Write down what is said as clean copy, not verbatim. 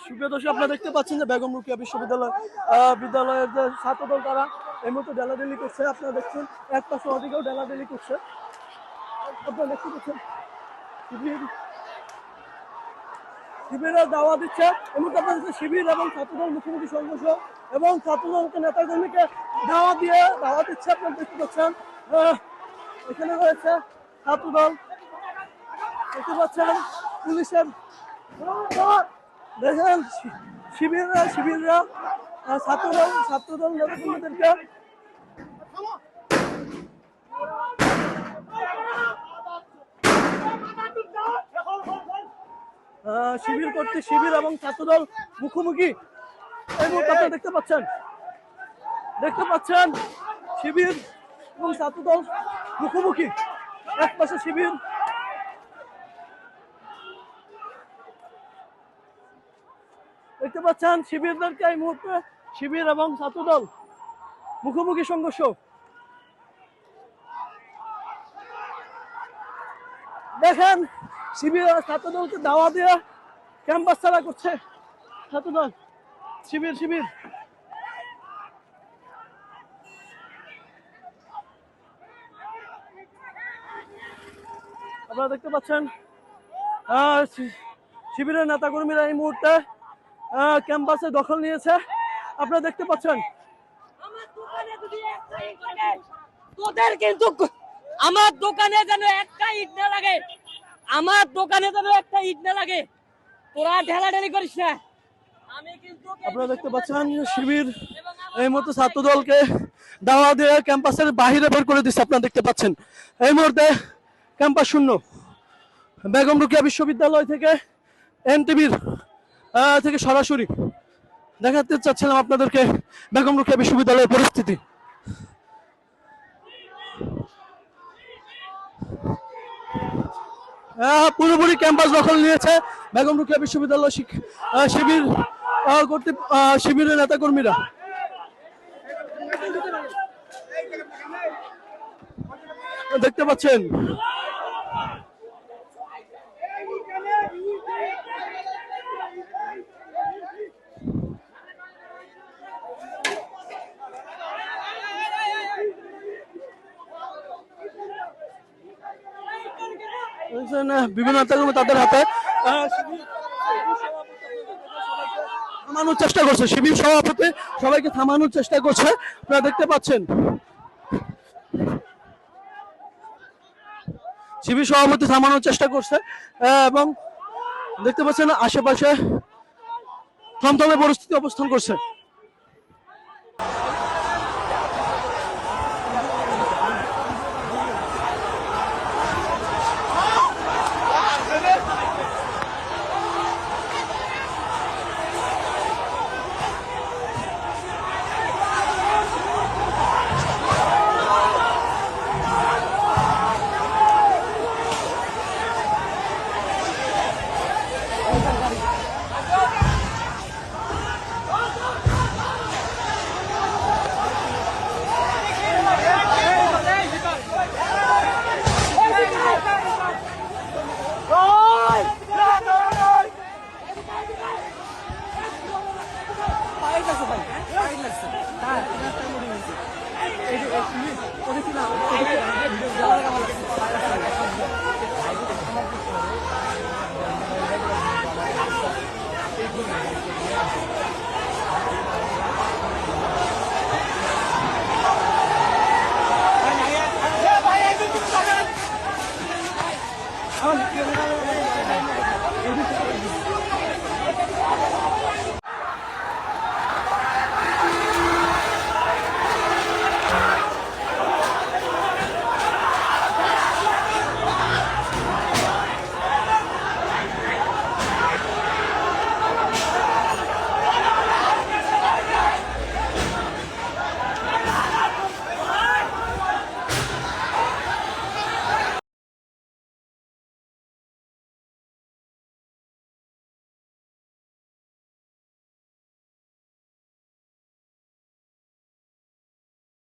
সুপ্রিয় দর্শক, আপনারা দেখতে পাচ্ছেন যে বেগম রোকেয়া বিদ্যালয়ের যে ছাত্রদল তারা এই মুহূর্তে ডেলাডেলি করছে। আপনারা দেখছেন এক পাশে অধিকেও ডেলাডেলি করছে। আপনারা দেখতে পাচ্ছেন শিবিরের দাওয়া দিচ্ছে। এই মুহূর্তে আপনারা দেখছেন শিবির এবং ছাত্রদল মুখোমুখি সংঘর্ষ এবং ছাত্রদলকে নেতাকর্মীকে দাওয়া দিচ্ছে। আপনারা দেখতে পাচ্ছেন এখানে রয়েছে ছাত্রদল, দেখতে পাচ্ছেন পুলিশের দেখেন শিবিররা ছাত্রদল নেতাকর্মীদেরকে শিবির এবং ছাত্রদল মুখোমুখি। এই মুহূর্তে আপনারা দেখতে পাচ্ছেন শিবির এবং ছাত্রদল মুখোমুখি। এক পাশে শিবির, দেখতে পাচ্ছেন শিবিরদেরকে এই মুহূর্তে শিবির এবং ছাত্রদল মুখোমুখি সংঘর্ষ। দেখেন শিবির ছাত্রদলকে দাওয়া দিয়ে ক্যাম্পাস ছাড়া করছে ছাত্রদল। শিবির আপনারা দেখতে পাচ্ছেন শিবিরের নেতাকর্মীরা এই মুহূর্তে ক্যাম্পাসে দখল নিয়েছে। আপনারা দেখতে পাচ্ছেন তোদের কিন্তু আমার দোকানে যেন একটা ইট না লাগে, তোরা ঢেলাঢেলি করিস না। আপনারা দেখতে পাচ্ছেন শিবির এই মুহূর্তে ছাত্রদলকে দাওয়া দিয়ে ক্যাম্পাসের বাহিরে বের করে দিচ্ছে। আপনারা দেখতে পাচ্ছেন এই মুহূর্তে ক্যাম্পাস শূন্য। বেগম রোকেয়া বিশ্ববিদ্যালয় থেকে এনটিভির থেকে সরাসরি দেখাতে চাচ্ছিলাম আপনাদেরকে বেগম রোকেয়া বিশ্ববিদ্যালয়ের পরিস্থিতি। পুরোপুরি ক্যাম্পাস দখল নিয়েছে বেগম রোকেয়া বিশ্ববিদ্যালয় শিবিরের নেতাকর্মীরা। দেখতে পাচ্ছেন বিভিন্ন নেতাকর্মী তাদের হাতে থামানোর চেষ্টা করছে। শিবির সভাপতি সবাইকে থামানোর চেষ্টা করছে। আপনারা দেখতে পাচ্ছেন শিবির সভাপতি থামানোর চেষ্টা করছে এবং দেখতে পাচ্ছেন আশেপাশে থমথমে পরিস্থিতি অবস্থান করছে।